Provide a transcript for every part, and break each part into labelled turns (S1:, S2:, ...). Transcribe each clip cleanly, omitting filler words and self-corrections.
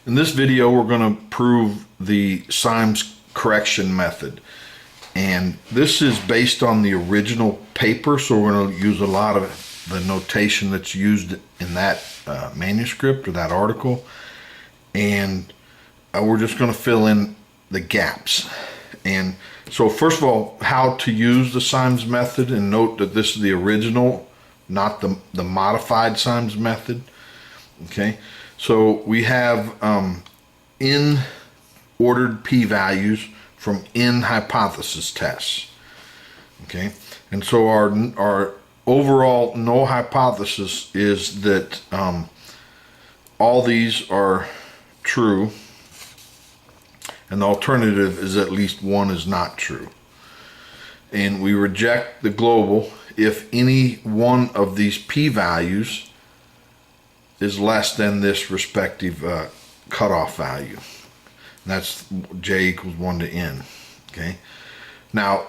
S1: In this video, we're going to prove the Symes correction method. And this is based on the original paper, so we're going to use a lot of the notation that's used in that manuscript or that article. And we're just going to fill in the gaps. And so first of all, how to use the Symes method, and note that this is the original, not the modified Symes method. Okay, so we have in ordered p-values from in hypothesis tests. Okay, and so our overall null hypothesis is that all these are true, and the alternative is at least one is not true. And we reject the global if any one of these p-values is less than this respective cutoff value. And that's j equals 1 to n. Okay. Now,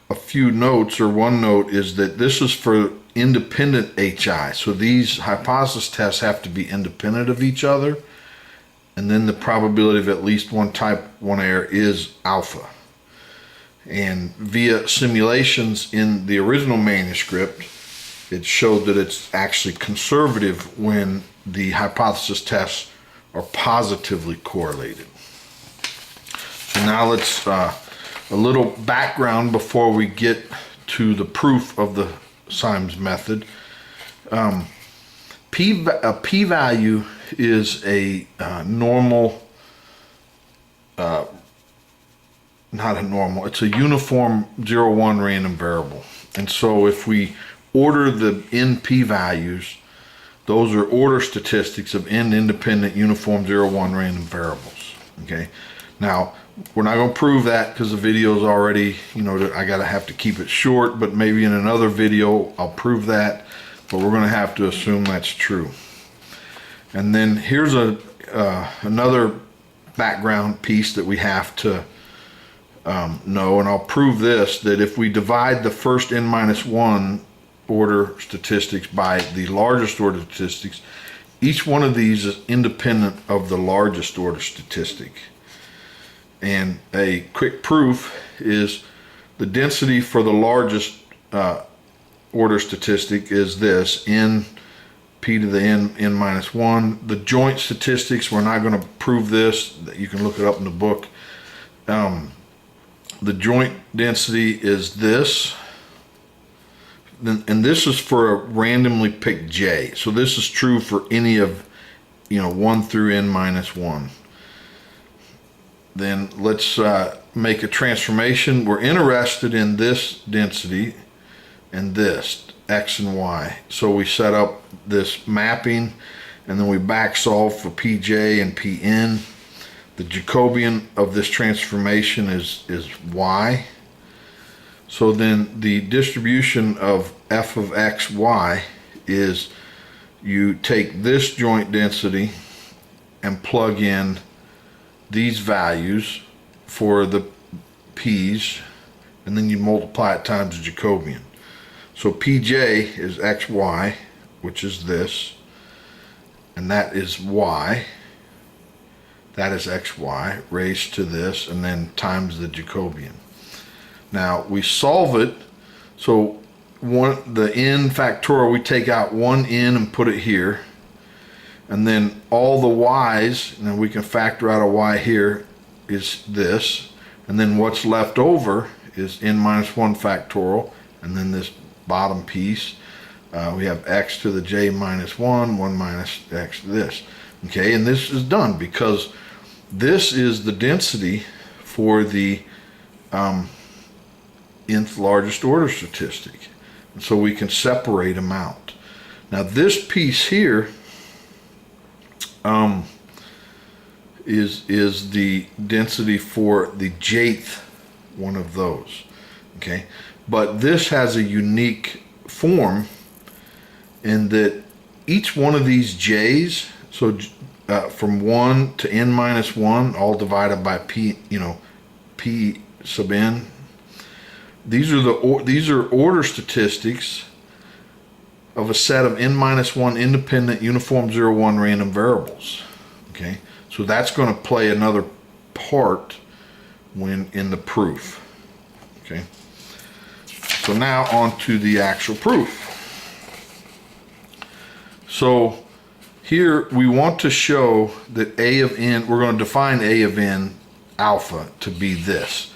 S1: a few notes, or one note, is that this is for independent HI. So these hypothesis tests have to be independent of each other, and then the probability of at least one type 1 error is alpha. And via simulations in the original manuscript, it showed that it's actually conservative when the hypothesis tests are positively correlated. So now let's a little background before we get to the proof of the Symes method. A p-value is a normal, not a normal, it's a uniform 0-1 random variable. And so if we order the n p-values, those are order statistics of n independent uniform 0-1 random variables. Okay, now we're not going to prove that because the video is already, I gotta have to keep it short, but maybe in another video I'll prove that, but we're going to have to assume that's true. And then here's another background piece that we have to know, and I'll prove this, that if we divide the first n-1 order statistics by the largest order statistics, each one of these is independent of the largest order statistic. And a quick proof is the density for the largest order statistic is this, n p to the n-1. The joint statistics, we're not going to prove this, you can look it up in the book. The joint density is this, and this is for a randomly picked j. So this is true for any of 1 through n-1. Then let's make a transformation. We're interested in this density and this x and y. So we set up this mapping, and then we back solve for pj and pn. The Jacobian of this transformation is y. So then the distribution of f of x, y is you take this joint density and plug in these values for the p's, and then you multiply it times the Jacobian. So pj is xy, which is this, and that is y. That is xy raised to this, and then times the Jacobian. Now we solve it, so the n factorial, we take out one n and put it here, and then all the y's, and then we can factor out a y here, is this, and then what's left over is n-1 factorial, and then this bottom piece, we have x to the j-1, 1 minus x to this. Okay, and this is done because this is the density for the nth largest order statistic, and so we can separate them out. Now this piece here is the density for the jth one of those. Okay, but this has a unique form in that each one of these j's, so from 1 to n-1, all divided by p, p sub n. These are order statistics of a set of n-1 independent uniform 0-1 random variables. Okay, So that's going to play another part when in the proof. Okay. So now on to the actual proof. So here we want to show that A of n, we're going to define A of n alpha to be this.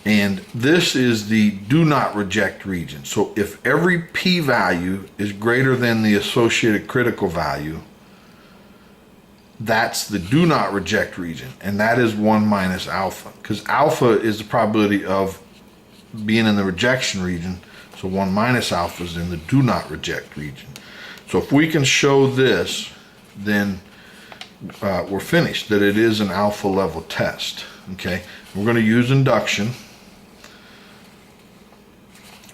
S1: And this is the do not reject region. So if every p-value is greater than the associated critical value, that's the do not reject region. And that is 1 minus alpha. Because alpha is the probability of being in the rejection region. So 1 minus alpha is in the do not reject region. So if we can show this, then we're finished, that it is an alpha level test. Okay, we're going to use induction.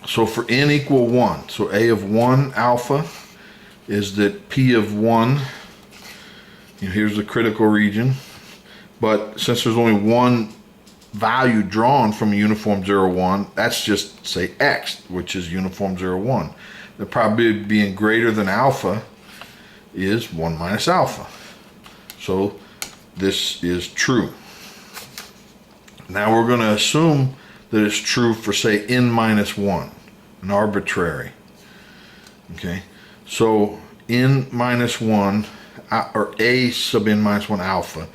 S1: So for n equal 1, so A of 1 alpha is that P of 1, here's the critical region, but since there's only one value drawn from a uniform 0, 1, that's just say X, which is uniform 0, 1. The probability of being greater than alpha is 1 minus alpha. So this is true. Now we're going to assume that it's true for say n minus 1, an arbitrary. Okay, so n minus 1 or A sub n minus 1 alpha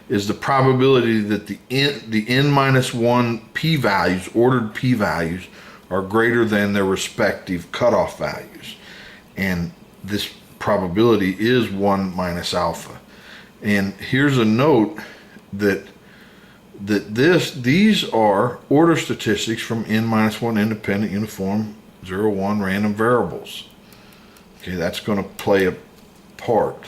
S1: is the probability that the n minus 1 p-values, ordered p-values, are greater than their respective cutoff values. And this probability is 1 minus alpha. And here's a note that these are order statistics from n minus 1 independent uniform 0, 1 random variables. Okay, that's going to play a part.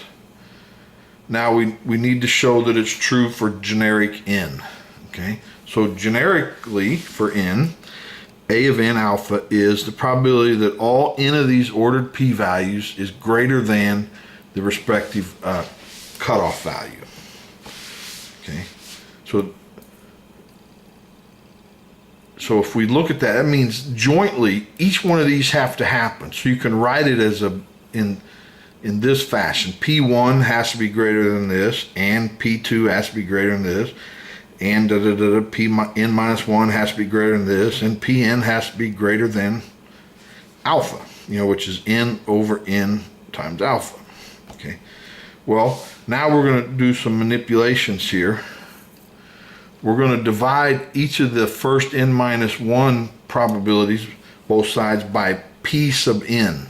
S1: Now we need to show that it's true for generic n. Okay, so generically for n, A of n alpha is the probability that all n of these ordered p-values is greater than the respective cutoff value. Okay, so if we look at that, that means jointly each one of these have to happen. So you can write it as in this fashion: P1 has to be greater than this, and P2 has to be greater than this, and Pn minus 1 has to be greater than this, and Pn has to be greater than alpha, which is n over n times alpha. Okay, well, now we're going to do some manipulations here. We're going to divide each of the first n minus 1 probabilities, both sides, by P sub n.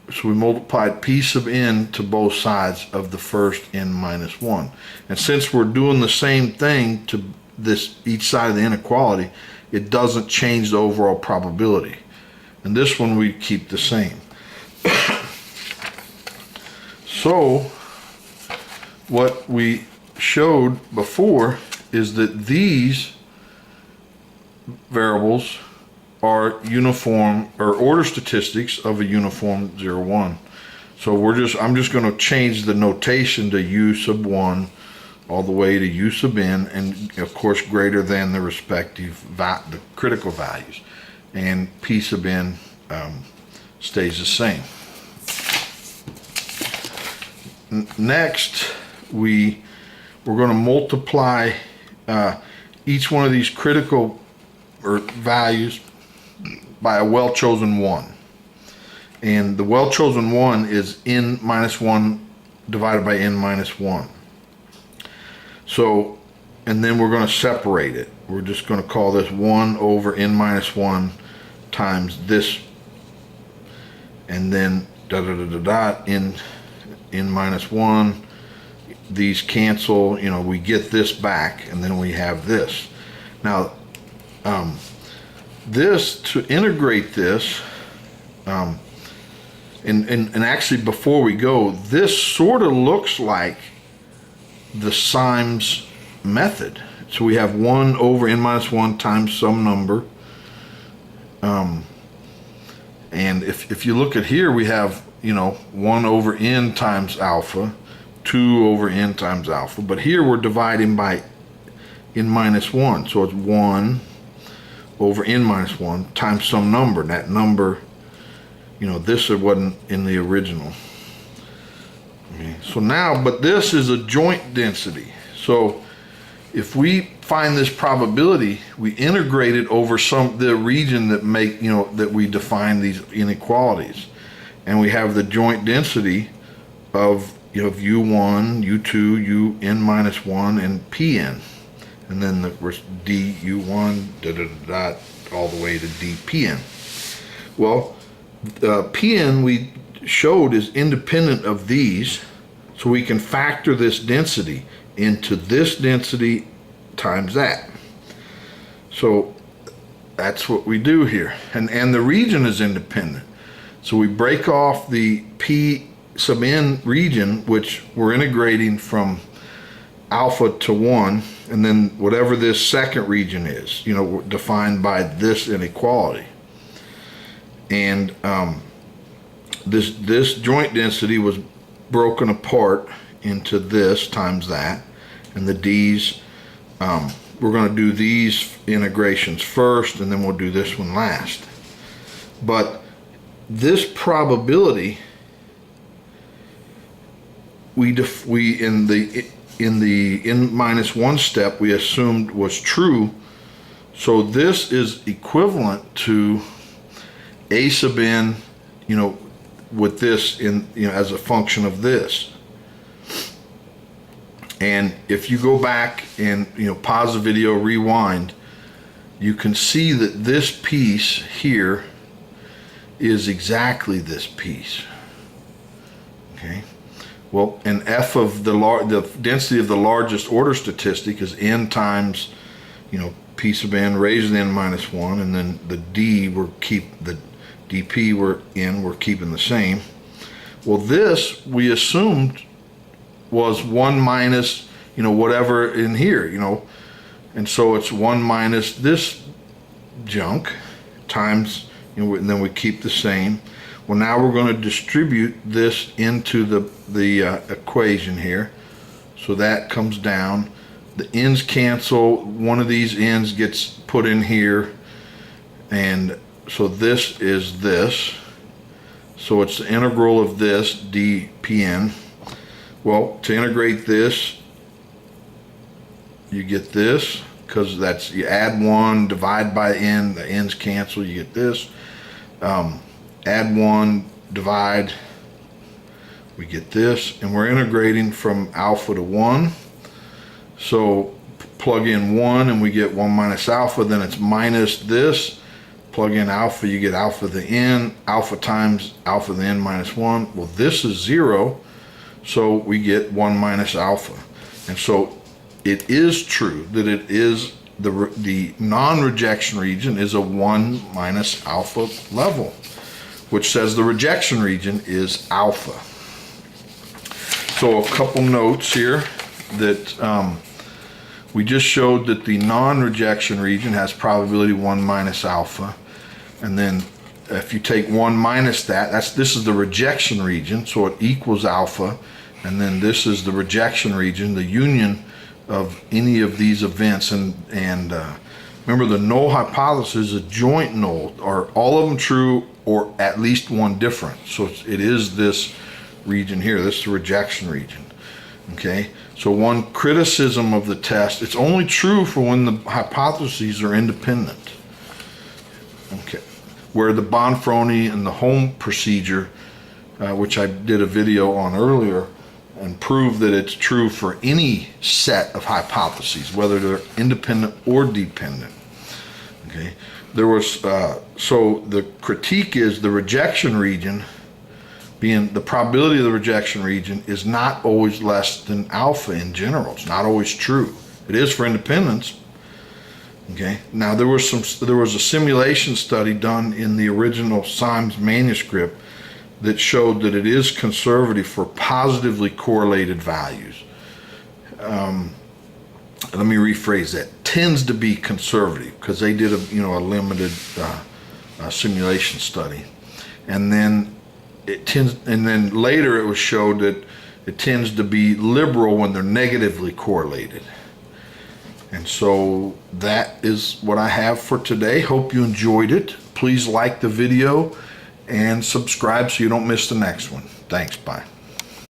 S1: So we multiplied P sub n to both sides of the first n minus 1. And since we're doing the same thing to each side of the inequality, it doesn't change the overall probability. And this one we keep the same. So what we showed before is that these variables are uniform or order statistics of a uniform 0, 1. So I'm just going to change the notation to U sub 1 all the way to U sub n, and of course greater than the respective the critical values, and P sub n stays the same. Next we're going to multiply each one of these critical values by a well-chosen 1. And the well-chosen 1 is n minus 1 divided by n minus 1. So, and then we're going to separate it. We're just going to call this 1 over n minus 1 times this, and then n minus 1. These cancel, we get this back, and then we have this. Now, to integrate this, and actually before we go, this sort of looks like the Symes method. So we have 1 over n minus 1 times some number. And if you look at here, we have, 1 over n times alpha, 2 over n times alpha. But here we're dividing by n minus 1. So it's 1 over n minus 1 times some number. And that number, this wasn't in the original. Okay. So now, but this is a joint density. So if we find this probability, we integrate it over the region that that we define these inequalities, and we have the joint density of U1, U2, Un minus 1, and Pn, and then the du1 all the way to dPn. Well, Pn we showed is independent of these, so we can factor this density into this density times that. So that's what we do here, and the region is independent. So we break off the P sub n region, which we're integrating from alpha to 1, and then whatever this second region is, defined by this inequality. And this joint density was broken apart into this times that, and the d's, we're going to do these integrations first, and then we'll do this one last. But this probability we in the n minus 1 step we assumed was true. So this is equivalent to a sub n, with this as a function of this. And if you go back and pause the video, rewind, you can see that this piece here is exactly this piece. Okay. Well, and f of the density of the largest order statistic is n times p sub n raised to n minus 1, and then the d the dp we're keeping the same. Well, this we assumed was 1 minus whatever in here, and so it's 1 minus this junk times, and then we keep the same. Well, now we're going to distribute this into the equation here, so that comes down. The ends cancel, one of these ends gets put in here, and so this is this, so it's the integral of this dPn. Well, to integrate this, you get this, because that's, you add 1, divide by n, the ends cancel, you get this. Add 1, divide, we get this, and we're integrating from alpha to 1. So plug in 1 and we get 1 minus alpha, then it's minus this. Plug in alpha, you get alpha to the n, alpha times alpha to the n minus 1. Well, this is 0, so we get 1 minus alpha. And so it is true that it is the non-rejection region is a 1 minus alpha level, which says the rejection region is alpha. So a couple notes here that we just showed that the non-rejection region has probability 1 minus alpha, and then if you take 1 minus this is the rejection region, so it equals alpha, and then this is the rejection region, the union of any of these events. And remember, the null hypothesis is a joint null. Are all of them true, or at least one different? So it is this region here. This is the rejection region. Okay, so one criticism of the test: it's only true for when the hypotheses are independent. Okay, where the Bonferroni and the Holm procedure, which I did a video on earlier, and prove that it's true for any set of hypotheses, whether they're independent or dependent. Okay, there was so the critique is the rejection region, being the probability of the rejection region, is not always less than alpha in general. It's not always true. It is for independence. Okay, now there was a simulation study done in the original Symes manuscript that showed that it is conservative for positively correlated values. Let me rephrase that. Tends to be conservative, because they did a limited simulation study, and then later it was showed that it tends to be liberal when they're negatively correlated. And so that is what I have for today. Hope you enjoyed it. Please like the video and subscribe so you don't miss the next one. Thanks. Bye.